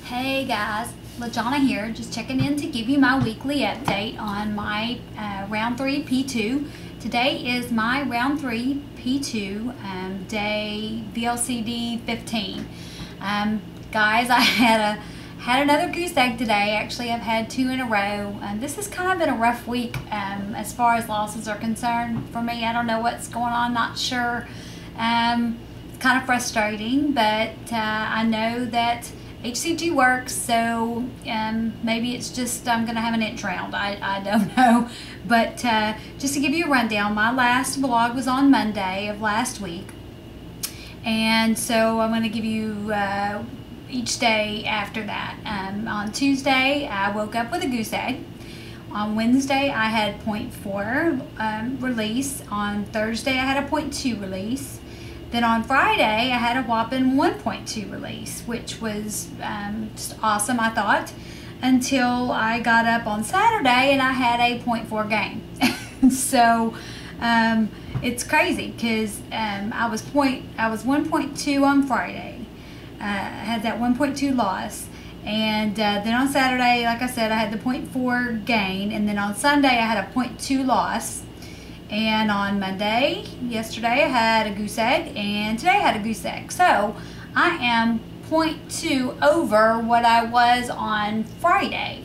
Hey guys, LaJonna here, just checking in to give you my weekly update on my round 3 P2. Today is my round 3 P2 day VLCD 15. Guys, I had another goose egg today. Actually, I've had 2 in a row. This has kind of been a rough week as far as losses are concerned for me. I don't know what's going on, not sure. It's kind of frustrating, but I know that HCG works, so maybe it's just I'm going to have an inch round. I don't know. But just to give you a rundown, my last vlog was on Monday of last week. And so I'm going to give you each day after that. On Tuesday, I woke up with a goose egg. On Wednesday, I had 0.4 release. On Thursday, I had a 0.2 release. Then on Friday, I had a whopping 1.2 release, which was just awesome, I thought, until I got up on Saturday and I had a 0.4 gain. So it's crazy because I was 1.2 on Friday. I had that 1.2 loss. And then on Saturday, like I said, I had the 0.4 gain. And then on Sunday, I had a 0.2 loss. And on Monday, yesterday, I had a goose egg, and today I had a goose egg. So I am 0.2 over what I was on Friday.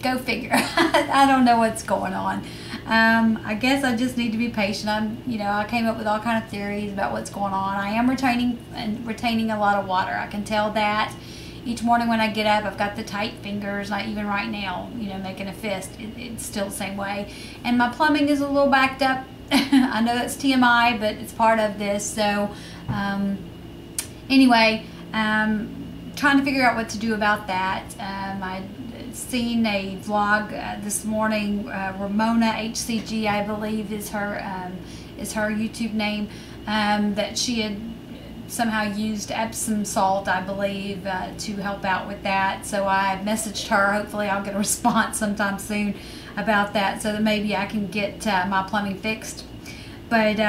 Go figure. I don't know what's going on. I guess I just need to be patient. I came up with all kind of theories about what's going on. I am retaining a lot of water. I can tell that. Each morning when I get up, I've got the tight fingers, like even right now, making a fist. It's still the same way. And my plumbing is a little backed up. I know that's TMI, but it's part of this. So, anyway, trying to figure out what to do about that. I seen a vlog this morning. Ramona HCG, I believe, is her YouTube name. That she had somehow used Epsom salt, I believe, to help out with that. So I messaged her. Hopefully I'll get a response sometime soon about that so that maybe I can get my plumbing fixed. But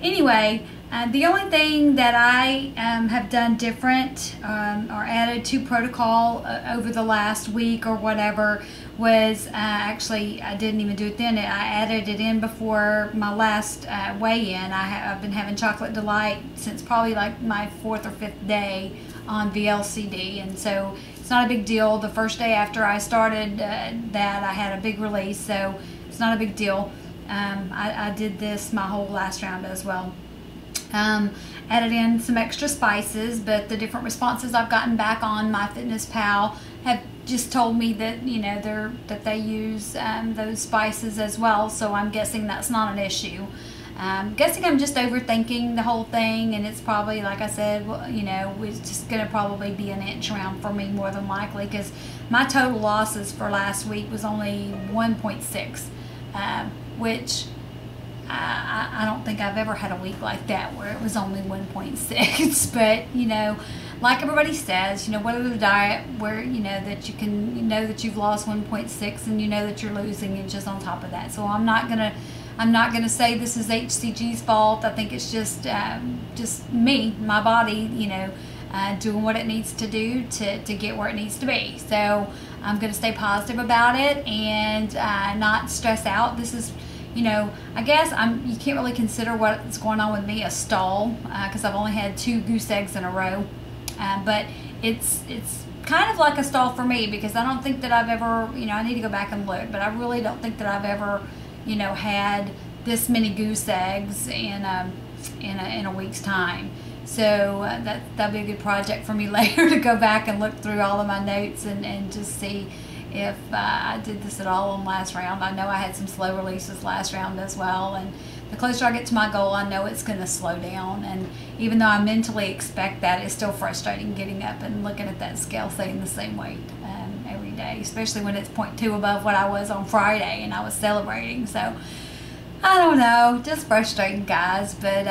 anyway, the only thing that I have done different or added to protocol over the last week or whatever was actually, I didn't even do it then. I added it in before my last weigh-in. I've been having chocolate delight since probably like my 4th or 5th day on VLCD, and so it's not a big deal. The first day after I started that, I had a big release, so it's not a big deal. I did this my whole last round as well. Added in some extra spices, but the different responses I've gotten back on MyFitnessPal have just told me that that they use those spices as well. So I'm guessing that's not an issue. Guessing I'm just overthinking the whole thing, and it's probably, like I said, it's just going to probably be an inch round for me more than likely, because my total losses for last week was only 1.6, which I don't think I've ever had a week like that where it was only 1.6. But like everybody says, what are the diet where that you can that you've lost 1.6 and that you're losing inches on top of that. So I'm not gonna say this is HCG's fault. I think it's just me, my body, doing what it needs to do to get where it needs to be. So I'm gonna stay positive about it and not stress out. This is, I guess you can't really consider what's going on with me a stall, because I've only had 2 goose eggs in a row. But it's kind of like a stall for me, because I don't think that I've ever, I need to go back and look, but I really don't think that I've ever, had this many goose eggs in a week's time. So that'll be a good project for me later to go back and look through all of my notes and just see if I did this at all on last round. I know I had some slow releases last round as well, and the closer I get to my goal, I know it's going to slow down. And even though I mentally expect that, it's still frustrating getting up and looking at that scale saying the same weight every day, especially when it's 0.2 above what I was on Friday and I was celebrating. So I don't know, just frustrating, guys. But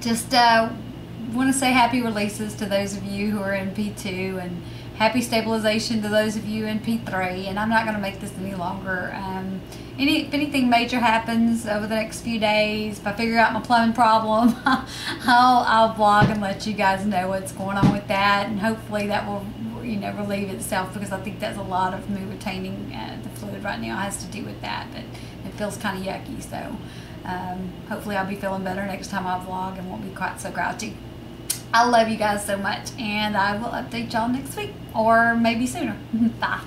just want to say happy releases to those of you who are in P2, and happy stabilization to those of you in P3, and I'm not going to make this any longer. If anything major happens over the next few days, if I figure out my plumbing problem, I'll vlog and let you guys know what's going on with that, and hopefully that will, you know, relieve itself, because I think that's a lot of me retaining the fluid right now has to do with that, but it feels kind of yucky. So hopefully I'll be feeling better next time I vlog and won't be quite so grouchy. I love you guys so much, and I will update y'all next week, or maybe sooner. Bye.